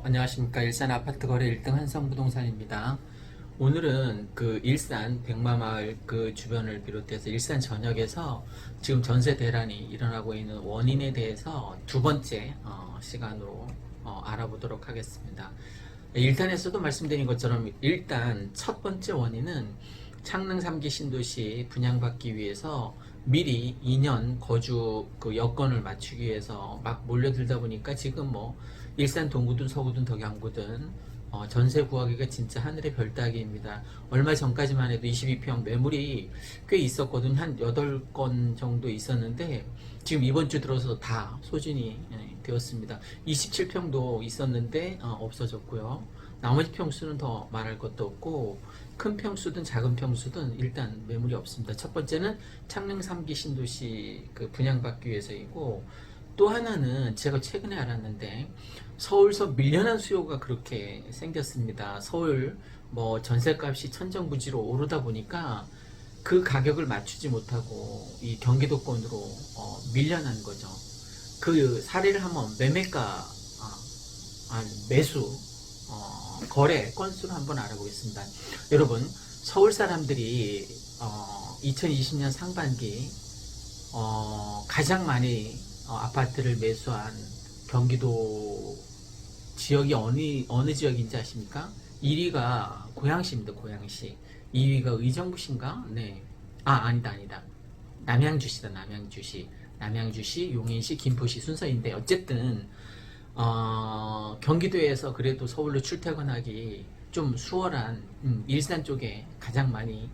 안녕하십니까. 일산 아파트 거래 1등 한성부동산입니다. 오늘은 그 일산 백마마을 그 주변을 비롯해서 일산 전역에서 지금 전세 대란이 일어나고 있는 원인에 대해서 두 번째 시간으로 알아보도록 하겠습니다. 1탄에서도 말씀드린 것처럼 일단 첫 번째 원인은 창릉 3기 신도시 분양받기 위해서 미리 2년 거주 그 여건을 맞추기 위해서 막 몰려들다 보니까 지금 뭐 일산 동구든 서구든 덕양구든 전세 구하기가 진짜 하늘의 별 따기입니다. 얼마 전까지만 해도 22평 매물이 꽤 있었거든. 한 8건 정도 있었는데 지금 이번 주 들어서 다 소진이 되었습니다. 27평도 있었는데 없어졌고요. 나머지 평수는 더 말할 것도 없고 큰 평수든 작은 평수든 일단 매물이 없습니다. 첫 번째는 창릉 3기 신도시 그 분양받기 위해서이고, 또 하나는 제가 최근에 알았는데 서울서 밀려난 수요가 그렇게 생겼습니다. 서울 뭐 전셋값이 천정부지로 오르다 보니까 그 가격을 맞추지 못하고 이 경기도권으로 밀려난 거죠. 그 사례를 한번 매매가 매수 거래 건수를 한번 알아보겠습니다. 여러분, 서울 사람들이 2020년 상반기 가장 많이 아파트를 매수한 경기도 지역이 어느 지역인지 아십니까? 1위가 고양시입니다. 고양시. 2위가 의정부신가? 네. 아니다. 남양주시다. 남양주시, 용인시, 김포시 순서인데, 어쨌든 경기도에서 그래도 서울로 출퇴근하기 좀 수월한 일산 쪽에 가장 많이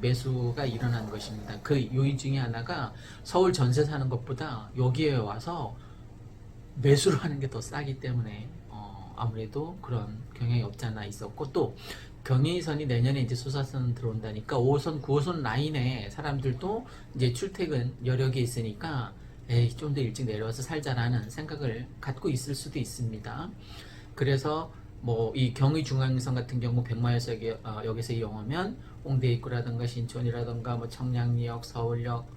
매수가 일어난 것입니다. 그 요인 중에 하나가 서울 전세 사는 것보다 여기에 와서 매수를 하는 게 더 싸기 때문에 아무래도 그런 경향이 없지 않아 있었고, 또 경의선이 내년에 이제 소사선 들어온다니까 5호선, 9호선 라인에 사람들도 이제 출퇴근 여력이 있으니까 좀 더 일찍 내려와서 살자라는 생각을 갖고 있을 수도 있습니다. 그래서 뭐 이 경의중앙선 같은 경우 백마역에서 이용하면 홍대 입구라든가 신촌이라든가 뭐 청량리역, 서울역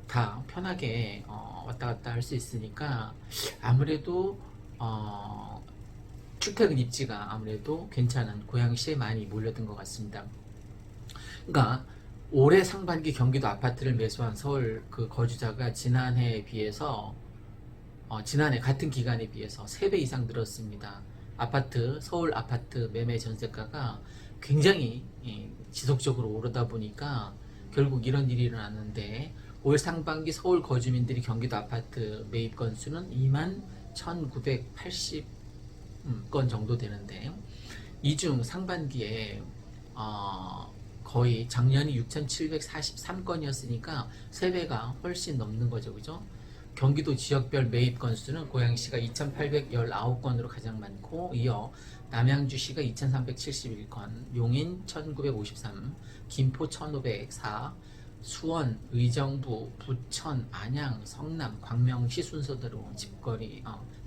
다 편하게 왔다 갔다 할 수 있으니까 아무래도 출퇴근 입지가 아무래도 괜찮은 고양시에 많이 몰려든 것 같습니다. 그러니까 올해 상반기 경기도 아파트를 매수한 서울 그 거주자가 지난해에 비해서 지난해 같은 기간에 비해서 3배 이상 늘었습니다. 서울 아파트 매매 전세가가 굉장히 지속적으로 오르다 보니까 결국 이런 일이 일어났는데, 올 상반기 서울 거주민들이 경기도 아파트 매입 건수는 21,980건 정도 되는데, 이 중 상반기에 거의 작년이 6,743건이었으니까 3배가 훨씬 넘는 거죠. 그죠? 경기도 지역별 매입 건수는 고양시가 2,819건으로 가장 많고, 이어 남양주시가 2,371건, 용인 1,953, 김포 1,504, 수원, 의정부, 부천, 안양, 성남, 광명시 순서대로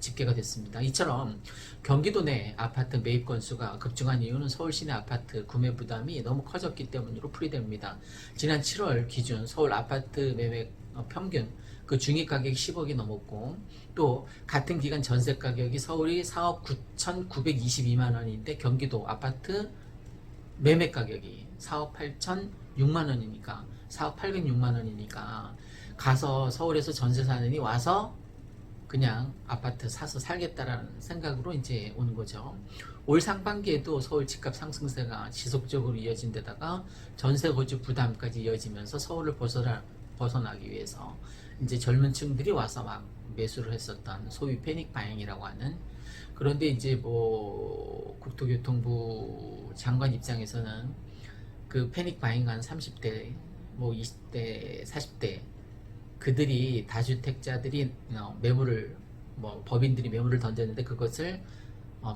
집계가 됐습니다. 이처럼 경기도 내 아파트 매입 건수가 급증한 이유는 서울 시내 아파트 구매 부담이 너무 커졌기 때문으로 풀이됩니다. 지난 7월 기준 서울 아파트 매매 평균 그 중위 가격이 10억이 넘었고, 또 같은 기간 전세 가격이 서울이 4억 9,922만 원인데 경기도 아파트 매매 가격이 4억 8,006만 원이니까 4억 806만 원이니까 가서 서울에서 전세 사느니 와서 그냥 아파트 사서 살겠다라는 생각으로 이제 온 거죠. 올 상반기에도 서울 집값 상승세가 지속적으로 이어진 데다가 전세 거주 부담까지 이어지면서 서울을 벗어나기 위해서 이제 젊은 층들이 와서 막 매수를 했었던 소위 패닉 바잉이라고 하는. 그런데 이제 뭐 국토교통부 장관 입장에서는 그 패닉 바잉한 30대 뭐 20대 40대 그들이 다주택자들이 매물을 뭐 법인들이 매물을 던졌는데 그것을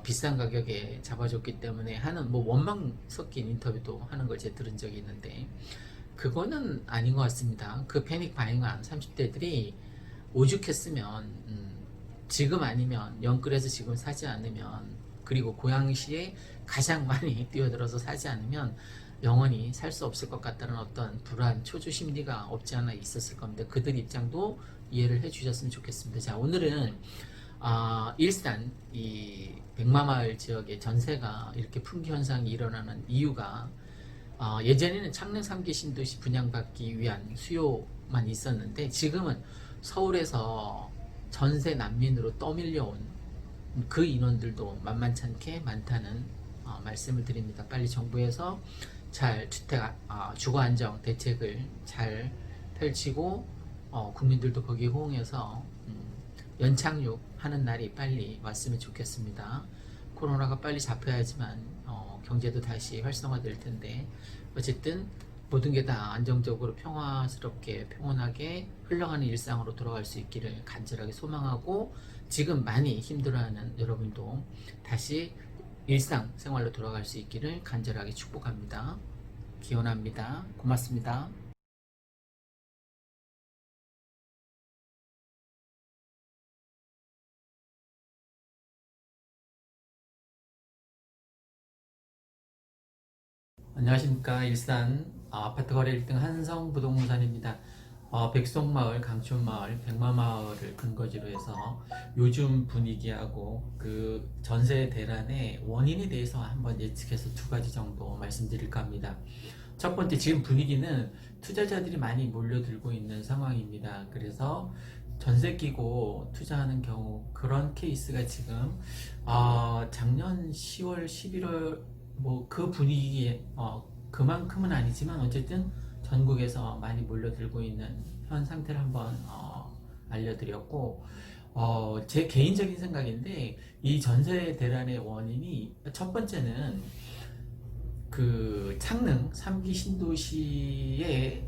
비싼 가격에 잡아줬기 때문에 하는 뭐 원망 섞인 인터뷰도 하는 걸 제가 들은 적이 있는데, 그거는 아닌 것 같습니다. 그 패닉 바잉한 30대들이 오죽했으면 지금 아니면 영끌에서 지금 사지 않으면, 그리고 고양시에 가장 많이 뛰어들어서 사지 않으면 영원히 살 수 없을 것 같다는 어떤 불안, 초조 심리가 없지 않아 있었을 겁니다. 그들 입장도 이해를 해 주셨으면 좋겠습니다. 자, 오늘은 일산 이 백마마을 지역의 전세가 이렇게 품귀 현상이 일어나는 이유가 예전에는 창릉 3기 신도시 분양받기 위한 수요만 있었는데 지금은 서울에서 전세 난민으로 떠밀려온 그 인원들도 만만찮게 많다는 말씀을 드립니다. 빨리 정부에서 잘 주거 안정 대책을 잘 펼치고 국민들도 거기에 호응해서 연착륙 하는 날이 빨리 왔으면 좋겠습니다. 코로나가 빨리 잡혀야지만 경제도 다시 활성화될 텐데 어쨌든 모든 게 다 안정적으로 평화스럽게 평온하게 흘러가는 일상으로 돌아갈 수 있기를 간절하게 소망하고 지금 많이 힘들어하는 여러분도 다시 일상 생활로 돌아갈 수 있기를 간절하게 축복합니다. 기원합니다. 고맙습니다. 안녕하십니까. 일산 아파트 거래 1등 한성부동산입니다. 백송마을, 강촌마을, 백마마을을 근거지로 해서 요즘 분위기하고 그 전세 대란의 원인에 대해서 한번 예측해서 두 가지 정도 말씀드릴까 합니다. 첫 번째, 지금 분위기는 투자자들이 많이 몰려들고 있는 상황입니다. 그래서 전세 끼고 투자하는 경우 그런 케이스가 지금 작년 10월, 11월 뭐 그 분위기에 그만큼은 아니지만 어쨌든 전국에서 많이 몰려들고 있는 현 상태를 한번 알려드렸고 제 개인적인 생각인데 이 전세 대란의 원인이 첫 번째는 그 창릉 3기 신도시에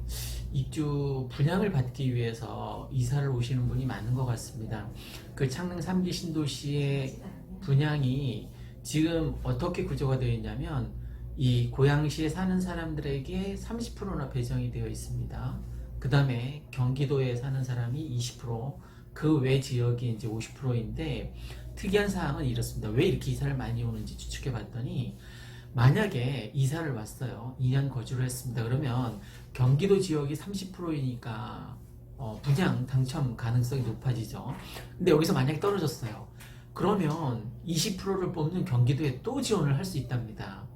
입주 분양을 받기 위해서 이사를 오시는 분이 많은 것 같습니다. 그 창릉 3기 신도시의 분양이 지금 어떻게 구조가 되어 있냐면 이 고양시에 사는 사람들에게 30%나 배정이 되어 있습니다. 그 다음에 경기도에 사는 사람이 20%, 그 외 지역이 이제 50%인데 특이한 사항은 이렇습니다. 왜 이렇게 이사를 많이 오는지 추측해 봤더니 만약에 이사를 왔어요. 2년 거주를 했습니다. 그러면 경기도 지역이 30%이니까 분양 당첨 가능성이 높아지죠. 근데 여기서 만약에 떨어졌어요. 그러면 20%를 뽑는 경기도에 또 지원을 할 수 있답니다.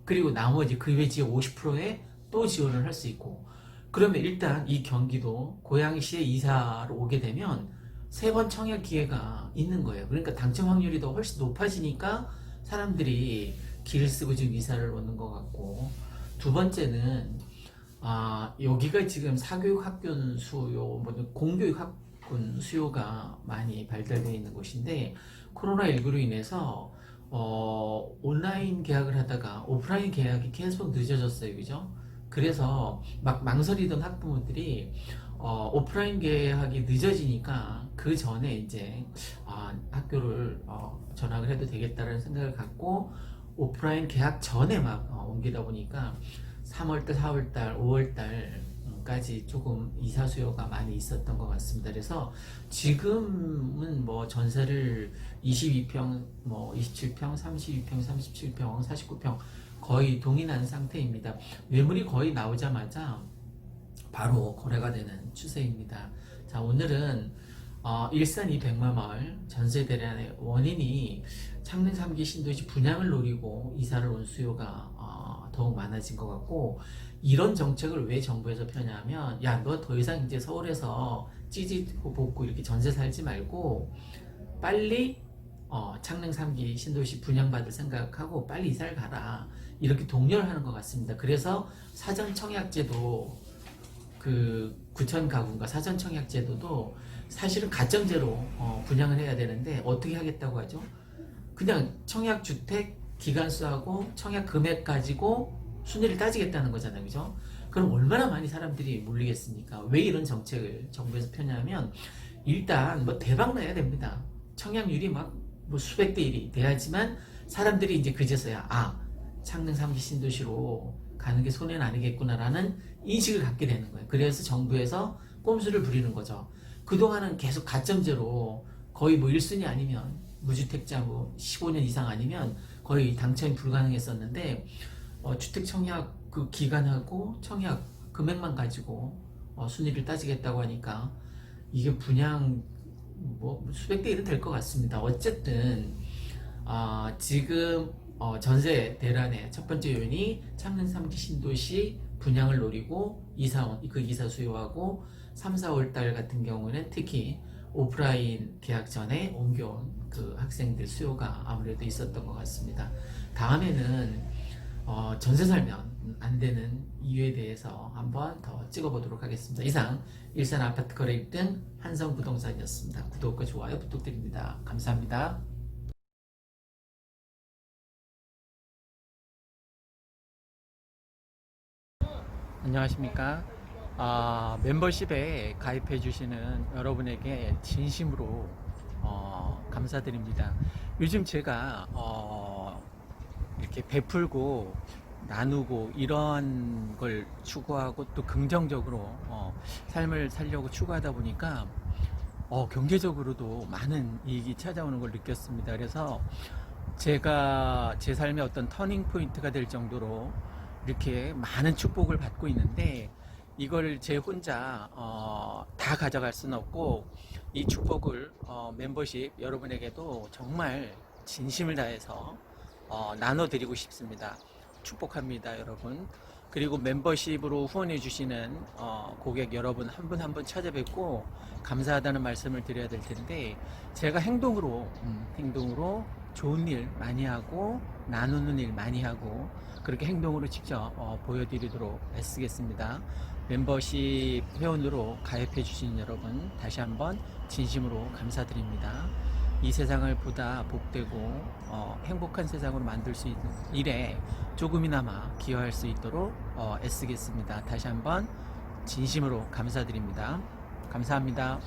그리고 나머지 그 외 지역 50%에 또 지원을 할 수 있고 그러면 일단 이 경기도 고양시에 이사로 오게 되면 3번 청약 기회가 있는 거예요. 그러니까 당첨 확률이 더 훨씬 높아지니까 사람들이 길을 쓰고 지금 이사를 오는 것 같고 두 번째는 여기가 지금 사교육 학군 수요, 공교육 학군 수요가 많이 발달되어 있는 곳인데 코로나19로 인해서 온라인 계약을 하다가 오프라인 계약이 계속 늦어졌어요. 그죠? 그래서 막 망설이던 학부모들이 오프라인 계약이 늦어지니까 그 전에 이제 학교를 전학을 해도 되겠다는 생각을 갖고 오프라인 계약 전에 막 옮기다 보니까 3월달, 4월달, 5월달까지 조금 이사 수요가 많이 있었던 것 같습니다. 그래서 지금은 뭐 전세를 22평, 뭐 27평, 32평, 37평, 49평 거의 동일한 상태입니다. 매물이 거의 나오자마자 바로 거래가 되는 추세입니다. 자, 오늘은 일산 이 백마마을 전세 대란의 원인이 창릉 3기 신도시 분양을 노리고 이사를 온 수요가 더욱 많아진 것 같고 이런 정책을 왜 정부에서 펴냐면 야, 너 더 이상 이제 서울에서 찌지고 볶고 이렇게 전세 살지 말고 빨리 창릉 3기 신도시 분양받을 생각하고 빨리 이사를 가라 이렇게 독려를 하는 것 같습니다. 그래서 사전 청약제도 그 구천 가구인가 사전 청약제도도 사실은 가점제로 분양을 해야 되는데 어떻게 하겠다고 하죠? 그냥 청약주택 기간수하고 청약 금액 가지고 순위를 따지겠다는 거잖아요. 그죠? 그럼 얼마나 많이 사람들이 몰리겠습니까? 왜 이런 정책을 정부에서 펴냐면 일단 뭐 대박 나야 됩니다. 청약률이 막 뭐 수백 대 1이 돼야지만 사람들이 이제 그제서야 창릉 3기 신도시로 가는 게 손해는 아니겠구나라는 인식을 갖게 되는 거예요. 그래서 정부에서 꼼수를 부리는 거죠. 그동안은 계속 가점제로 거의 뭐 1순위 아니면 무주택자 뭐 15년 이상 아니면 거의 당첨이 불가능했었는데 주택 청약 그 기간하고 청약 금액만 가지고 순위를 따지겠다고 하니까 이게 분양 뭐 수백 대 1은 될 것 같습니다. 어쨌든 지금 전세 대란의 첫 번째 요인이 창릉 3기 신도시 분양을 노리고 이사 수요하고 3, 4월 달 같은 경우는 특히 오프라인 계약 전에 옮겨온 그 학생들 수요가 아무래도 있었던 것 같습니다. 다음에는 전세 살면 안 되는 이유에 대해서 한번 더 찍어보도록 하겠습니다. 이상 일산 아파트 거래 1등 한성부동산이었습니다. 구독과 좋아요 부탁드립니다. 감사합니다. 안녕하십니까. 멤버십에 가입해 주시는 여러분에게 진심으로 감사드립니다. 요즘 제가 이렇게 베풀고 나누고 이런 걸 추구하고 또 긍정적으로 삶을 살려고 추구하다 보니까 경제적으로도 많은 이익이 찾아오는 걸 느꼈습니다. 그래서 제가 제 삶의 어떤 터닝 포인트가 될 정도로 이렇게 많은 축복을 받고 있는데 이걸 제 혼자 다 가져갈 수는 없고 이 축복을 멤버십 여러분에게도 정말 진심을 다해서 나눠드리고 싶습니다. 축복합니다, 여러분. 그리고 멤버십으로 후원해 주시는 고객 여러분 한 분 한 분 찾아뵙고 감사하다는 말씀을 드려야 될 텐데 제가 행동으로 좋은 일 많이 하고 나누는 일 많이 하고 그렇게 행동으로 직접 보여드리도록 애쓰겠습니다. 멤버십 회원으로 가입해 주신 여러분 다시 한번 진심으로 감사드립니다. 이 세상을 보다 복되고 행복한 세상으로 만들 수 있는 일에 조금이나마 기여할 수 있도록 애쓰겠습니다. 다시 한번 진심으로 감사드립니다. 감사합니다.